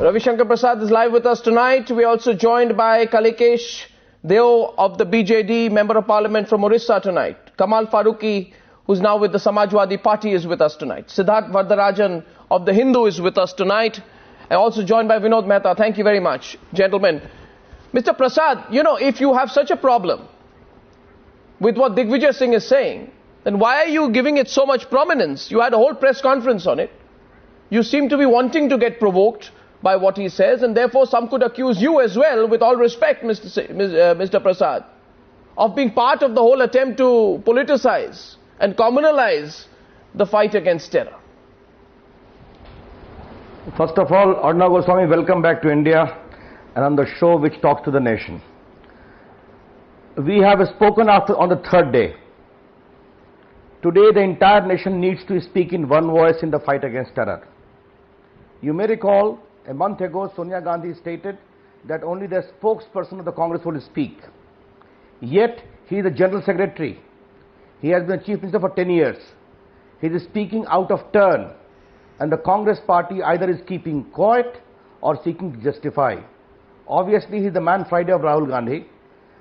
Ravi Shankar Prasad is live with us tonight. We are also joined by Kalikesh Deo of the BJD, Member of Parliament from Orissa tonight. Kamal Farooqi, who's now with the Samajwadi Party, is with us tonight. Siddharth Vardarajan of the Hindu is with us tonight. And also joined by Vinod Mehta. Thank you very much, gentlemen. Mr. Prasad, you know, if you have such a problem with what Digvijay Singh is saying, then why are you giving it so much prominence? You had a whole press conference on it. You seem to be wanting to get provoked by what he says, and therefore some could accuse you as well, with all respect, Mr. Prasad, of being part of the whole attempt to politicize and communalize the fight against terror. First of all, Arnav Goswami, welcome back to India and on the show which talks to the nation. We have spoken on the third day. Today the entire nation needs to speak in one voice in the fight against terror. You may recall a month ago Sonia Gandhi stated that only the spokesperson of the Congress will speak. Yet he is the General Secretary. He has been the Chief Minister for 10 years. He is speaking out of turn, and the Congress party either is keeping quiet or seeking to justify. Obviously he is the man Friday of Rahul Gandhi,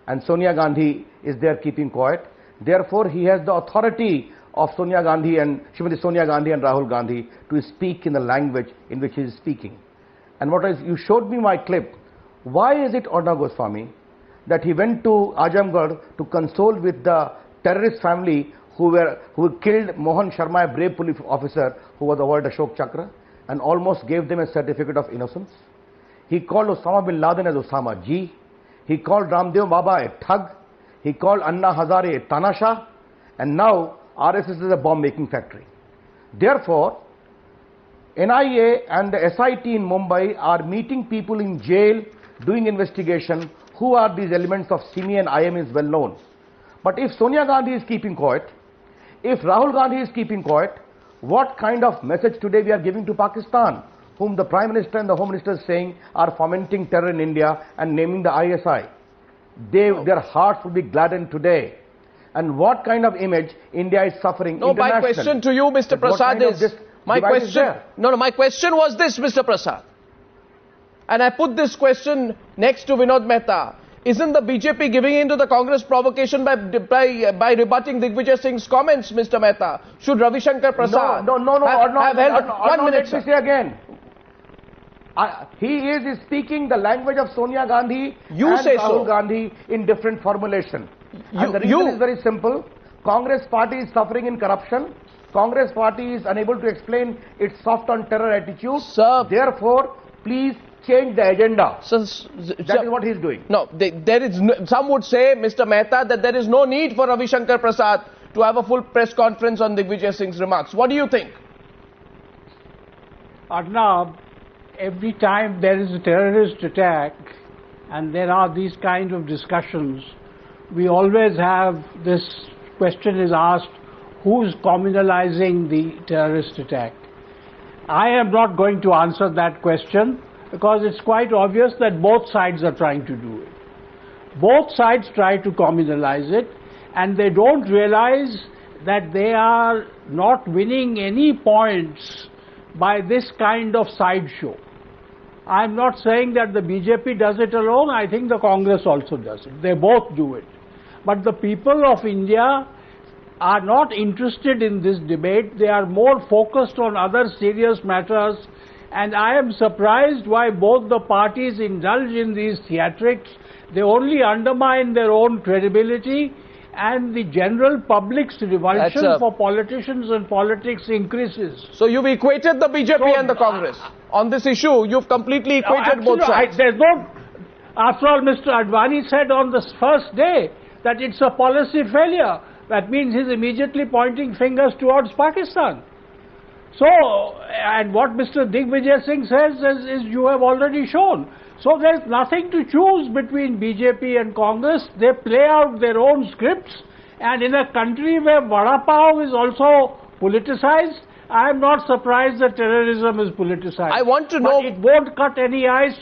and Sonia Gandhi is there keeping quiet. Therefore he has the authority of Sonia Gandhi and Srimati Sonia Gandhi and Rahul Gandhi to speak in the language in which he is speaking. And you showed me my clip. Why is it, Arnav Goswami, that he went to Azamgarh to console with the terrorist family who killed Mohan Sharma, a brave police officer who was awarded Ashok Chakra, and almost gave them a certificate of innocence? He called Osama bin Laden as Osama Ji. He called Ramdev Baba a thug. He called Anna Hazare a Tanasha. And now RSS is a bomb-making factory. Therefore, NIA and the SIT in Mumbai are meeting people in jail, doing investigation. Who are these elements of SIMI and IM is well known. But if Sonia Gandhi is keeping quiet, if Rahul Gandhi is keeping quiet, what kind of message today we are giving to Pakistan, whom the Prime Minister and the Home Minister is saying are fomenting terror in India and naming the ISI? Their hearts will be gladdened today. And what kind of image India is suffering internationally? My question to you, Mr. Prasad, is... My question was this, Mr. Prasad. And I put this question next to Vinod Mehta. Isn't the BJP giving in to the Congress provocation by rebutting Digvijay Singh's comments, Mr. Mehta? Should Ravi Shankar Prasad have held... 1 minute, let me say again. He is speaking the language of Sonia Gandhi and Rahul Gandhi in different formulation. And the reason is very simple. Congress party is suffering in corruption. Congress party is unable to explain its soft on terror attitude. Sir, therefore, please change the agenda. That is what he is doing. No, some would say, Mr. Mehta, that there is no need for Ravi Shankar Prasad to have a full press conference on Digvijay Singh's remarks. What do you think? Arnab, every time there is a terrorist attack and there are these kinds of discussions, we always have this question is asked, who's communalizing the terrorist attack? I am not going to answer that question because it's quite obvious that both sides are trying to do it. Both sides try to communalize it, and they don't realize that they are not winning any points by this kind of sideshow. I'm not saying that the BJP does it alone. I think the Congress also does it. They both do it. But the people of India are not interested in this debate. They are more focused on other serious matters, and I am surprised why both the parties indulge in these theatrics. They only undermine their own credibility, and the general public's revulsion for politicians and politics increases. So you've equated the BJP and the Congress. On this issue, you've completely equated both sides. After all, Mr. Advani said on the first day that it's a policy failure. That means he's immediately pointing fingers towards Pakistan. So, and what Mr. Digvijay Singh says is you have already shown. So there's nothing to choose between BJP and Congress. They play out their own scripts, and in a country where Vada Pav is also politicized, I am not surprised that terrorism is politicized. I want to know... But it won't cut any ice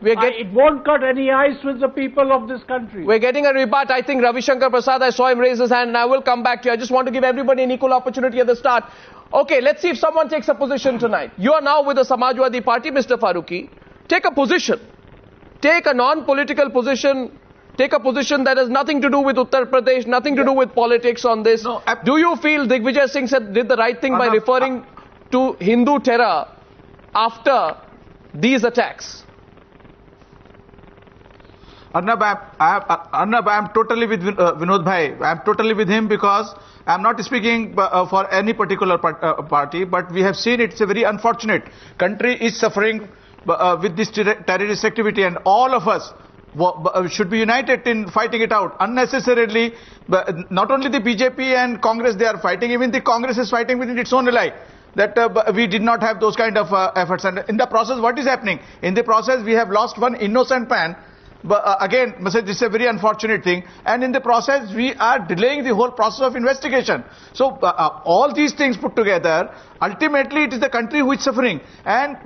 It won't cut any ice with the people of this country. We're getting a rebut. I think Ravi Shankar Prasad, I saw him raise his hand, and I will come back to you. I just want to give everybody an equal opportunity at the start. Okay, let's see if someone takes a position tonight. You are now with the Samajwadi Party, Mr. Farooqi. Take a position. Take a non-political position. Take a position that has nothing to do with Uttar Pradesh, nothing to do with politics on this. No, do you feel Digvijay Singh did the right thing by referring to Hindu terror after these attacks? Arnab, I'm totally with Vinod Bhai. I'm totally with him because I'm not speaking for any particular party, but we have seen it's a very unfortunate. Country is suffering with this terrorist activity, and all of us should be united in fighting it out. Unnecessarily, not only the BJP and Congress, they are fighting, even the Congress is fighting within its own ally. That we did not have those kind of efforts. And in the process, what is happening? In the process, we have lost one innocent man. But again, this is a very unfortunate thing. And in the process, we are delaying the whole process of investigation. So all these things put together, ultimately it is the country which is suffering. And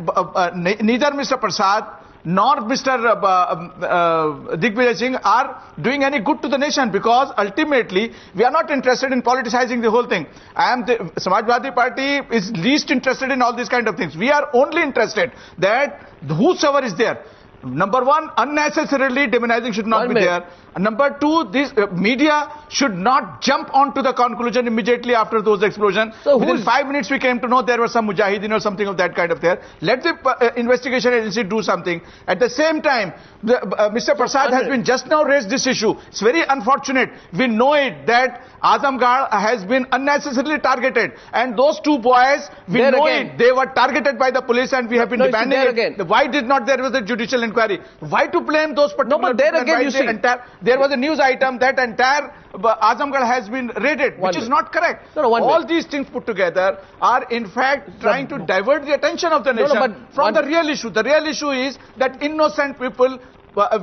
neither Mr. Prasad nor Mr. Digvijay Singh are doing any good to the nation, because ultimately we are not interested in politicizing the whole thing. The Samajwadi Party is least interested in all these kind of things. We are only interested that whosoever is there, number one, unnecessarily demonizing should not be there. And number two, this media should not jump onto the conclusion immediately after those explosions. So within 5 minutes we came to know there was some mujahideen or something of that kind of there. Let the investigation agency do something. At the same time, Mr. Prasad has been just now raised this issue. It's very unfortunate. We know it that Azamgarh has been unnecessarily targeted, and those two boys, we know it, they were targeted by the police, and we have been demanding it. Why did not there was a judicial inquiry? Why to blame those particular? No, but there again you see, there was a news item that entire Azamgarh has been raided, which is not correct. All these things put together are in fact trying to divert the attention of the nation from the real issue. The real issue is that innocent people.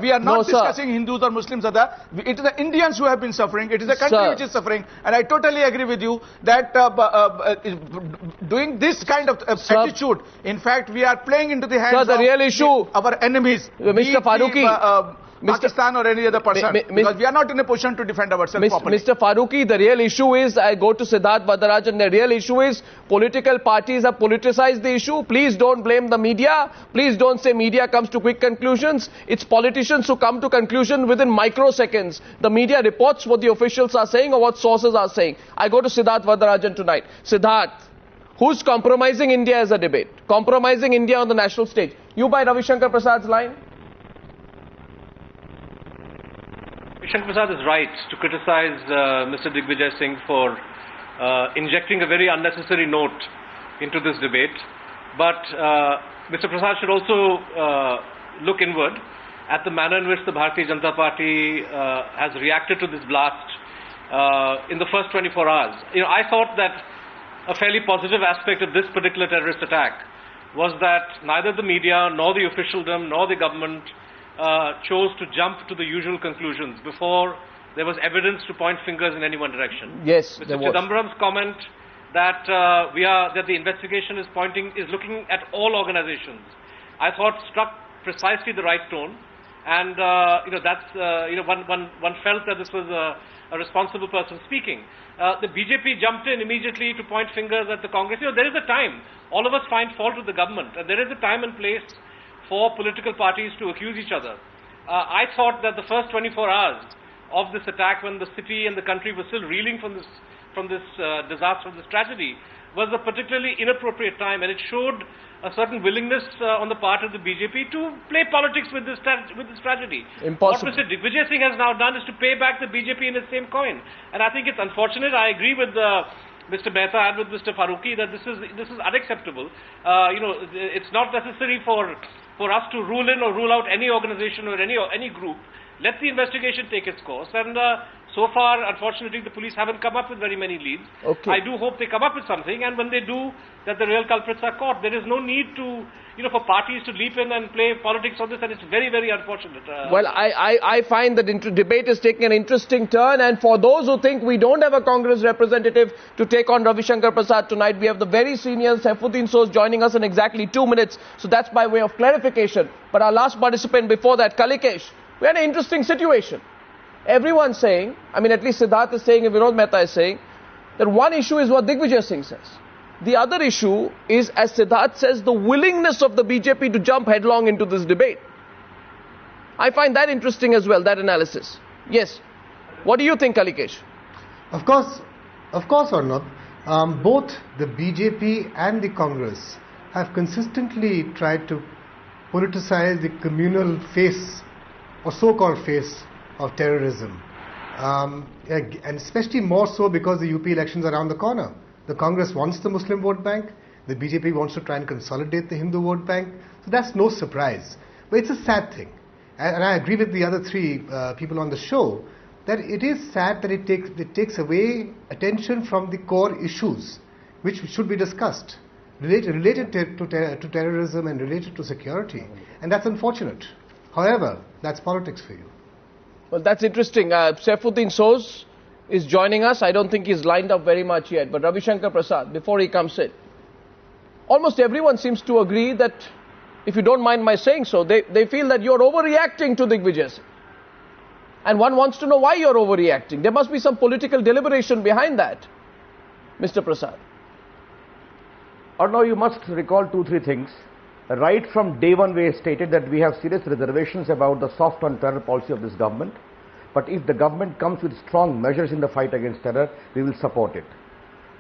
We are not discussing Hindus or Muslims. It is the Indians who have been suffering. It is the country which is suffering. And I totally agree with you that doing this kind of attitude, in fact, we are playing into the hands of our enemies. Mr. Farooqi. Pakistan or any other person, because we are not in a position to defend ourselves properly. Mr. Farooqi, the real issue is, I go to Siddharth Varadarajan, the real issue is political parties have politicized the issue. Please don't blame the media. Please don't say media comes to quick conclusions. It's politicians who come to conclusion within microseconds. The media reports what the officials are saying or what sources are saying. I go to Siddharth Varadarajan tonight. Siddharth, who's compromising India as a debate? Compromising India on the national stage? You buy Ravi Shankar Prasad's line? Shankar Prasad is right to criticize Mr. Digvijay Singh for injecting a very unnecessary note into this debate. But Mr. Prasad should also look inward at the manner in which the Bharatiya Janata Party has reacted to this blast in the first 24 hours. I thought that a fairly positive aspect of this particular terrorist attack was that neither the media nor the officialdom nor the government chose to jump to the usual conclusions before there was evidence to point fingers in any one direction. Yes, Mr. Chidambaram's comment that that the investigation is looking at all organizations, I thought struck precisely the right tone, and one felt that this was a responsible person speaking. The BJP jumped in immediately to point fingers at the Congress. There is a time. All of us find fault with the government, and there is a time and place for political parties to accuse each other. I thought that the first 24 hours of this attack, when the city and the country were still reeling from this disaster, this tragedy, was a particularly inappropriate time, and it showed a certain willingness on the part of the BJP to play politics with this tragedy. Impossible. What Mr. Digvijay Singh has now done is to pay back the BJP in the same coin, and I think it's unfortunate. I agree with Mr. Mehta and with Mr. Farooqi that this is unacceptable. It's not necessary for us to rule in or rule out any organization or any group. Let the investigation take its course, and So far, unfortunately, the police haven't come up with very many leads. Okay. I do hope they come up with something, and when they do, that the real culprits are caught. There is no need to, for parties to leap in and play politics on this, and it's very, very unfortunate. Well, I find that debate is taking an interesting turn, and for those who think we don't have a Congress representative to take on Ravi Shankar Prasad tonight, we have the very senior Saifuddin Soz joining us in exactly 2 minutes, so that's by way of clarification. But our last participant before that, Kalikesh, we had an interesting situation. Everyone's saying, at least Siddharth is saying and Vinod Mehta is saying, that one issue is what Digvijay Singh says. The other issue is, as Siddharth says, the willingness of the BJP to jump headlong into this debate. I find that interesting as well, that analysis. Yes. What do you think, Kalikesh? Of course, Arnab. Both the BJP and the Congress have consistently tried to politicize the communal face, or so-called face, of terrorism. And especially more so because the UP elections are around the corner. The Congress wants the Muslim vote bank. The BJP wants to try and consolidate the Hindu vote bank. So that's no surprise. But it's a sad thing. And I agree with the other three people on the show that it is sad that it takes away attention from the core issues which should be discussed, related to terrorism and related to security. And that's unfortunate. However, that's politics for you. Well, that's interesting. Saifuddin Soz is joining us. I don't think he's lined up very much yet. But Ravi Shankar Prasad, before he comes in, almost everyone seems to agree that, if you don't mind my saying so, they feel that you're overreacting to Digvijay Singh. And one wants to know why you're overreacting. There must be some political deliberation behind that, Mr. Prasad. Or no, you must recall 2-3 things. Right from day one, we stated that we have serious reservations about the soft on terror policy of this government. But if the government comes with strong measures in the fight against terror, we will support it.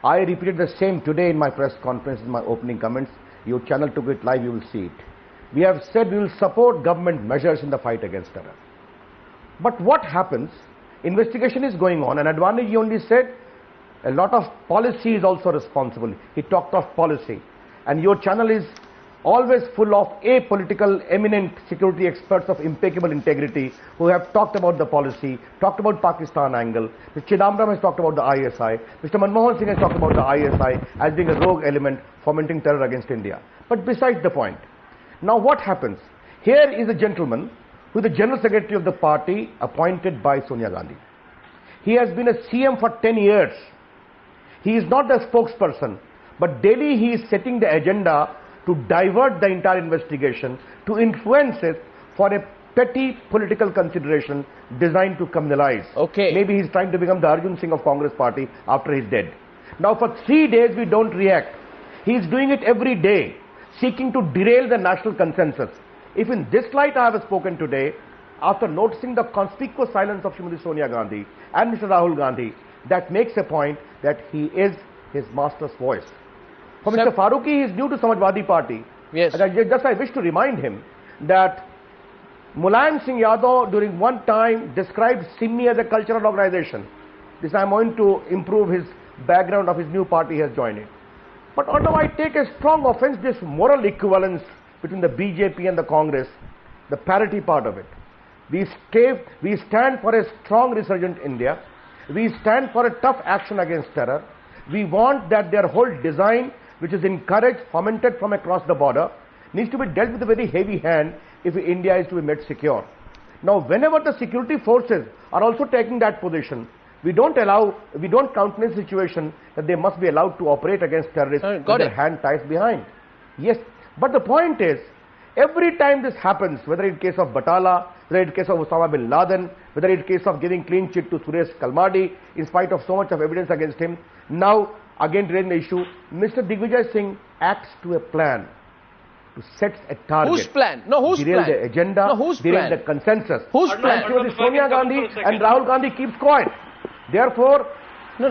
I repeated the same today in my press conference in my opening comments. Your channel took it live, you will see it. We have said we will support government measures in the fight against terror. But what happens? Investigation is going on, and Advani only said a lot of policy is also responsible. He talked of policy. And your channel is always full of apolitical, eminent security experts of impeccable integrity who have talked about the policy, talked about Pakistan angle. Mr. Chidambaram has talked about the ISI. Mr. Manmohan Singh has talked about the ISI as being a rogue element fomenting terror against India. But besides the point, now what happens? Here is a gentleman who is the General Secretary of the party appointed by Sonia Gandhi. He has been a CM for 10 years. He is not the spokesperson, but daily he is setting the agenda to divert the entire investigation, to influence it for a petty political consideration designed to criminalize. Okay. Maybe he's trying to become the Arjun Singh of Congress party after he's dead. Now for 3 days we don't react. He's doing it every day, seeking to derail the national consensus. If in this light I have spoken today, after noticing the conspicuous silence of Srimati Sonia Gandhi and Mr. Rahul Gandhi, that makes a point that he is his master's voice. For Mr. Farooqi, he is new to Samajwadi Party. Yes. And I wish to remind him that Mulayam Singh Yadav during one time described SIMI as a cultural organization. This I am going to improve his background of his new party he has joined it. But although I take a strong offense this moral equivalence between the BJP and the Congress, the parity part of it. We stand for a strong resurgent India. We stand for a tough action against terror. We want that their whole design, which is encouraged, fomented from across the border, needs to be dealt with a very heavy hand if India is to be made secure. Now, whenever the security forces are also taking that position, we don't countenance the situation that they must be allowed to operate against terrorists with their hand ties behind. Yes, but the point is, every time this happens, whether in case of Batala, whether in case of Osama bin Laden, whether in case of giving clean chit to Suresh Kalmadi, in spite of so much of evidence against him, now again raising the issue, Mr. Digvijay Singh acts to a plan to set a target. Whose plan? No, whose plan? The agenda, no, whose plan? The consensus. Whose plan? Sonia Gandhi and Rahul Gandhi keeps quiet. Therefore,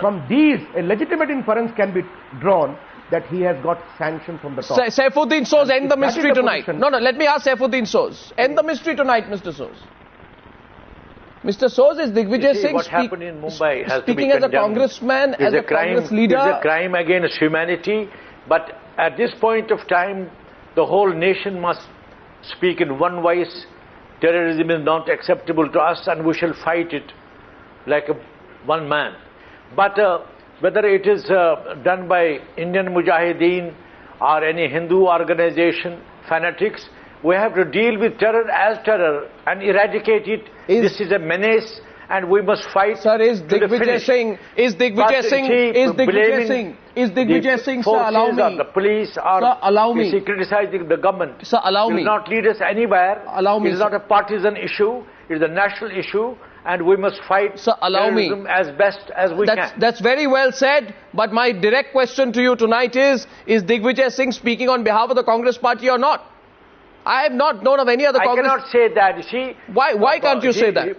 from these, a legitimate inference can be drawn that he has got sanction from the top. Saifuddin Soz, end the mystery tonight. No, let me ask Saifuddin Soz. End the mystery tonight, Mr. Soz. Mr. Soz, is Digvijay Singh what happened in Mumbai has speaking to be as a congressman, as a Congress leader? It's a crime against humanity, but at this point of time, the whole nation must speak in one voice. Terrorism is not acceptable to us and we shall fight it like one man. But whether it is done by Indian Mujahideen or any Hindu organization, fanatics, we have to deal with terror as terror and eradicate it. This is a menace, and we must fight. Sir, is Digvijay Singh, sir, allow me. The police are sir, allow me. criticizing the government. Sir, allow me. Will not lead us anywhere. Allow me. It is not a partisan issue. It is a national issue, and we must fight terrorism as best as we can. That's very well said, but my direct question to you tonight is Digvijay Singh speaking on behalf of the Congress party or not? I have not known of any other Congress... I cannot say that. You see, why can't you say that?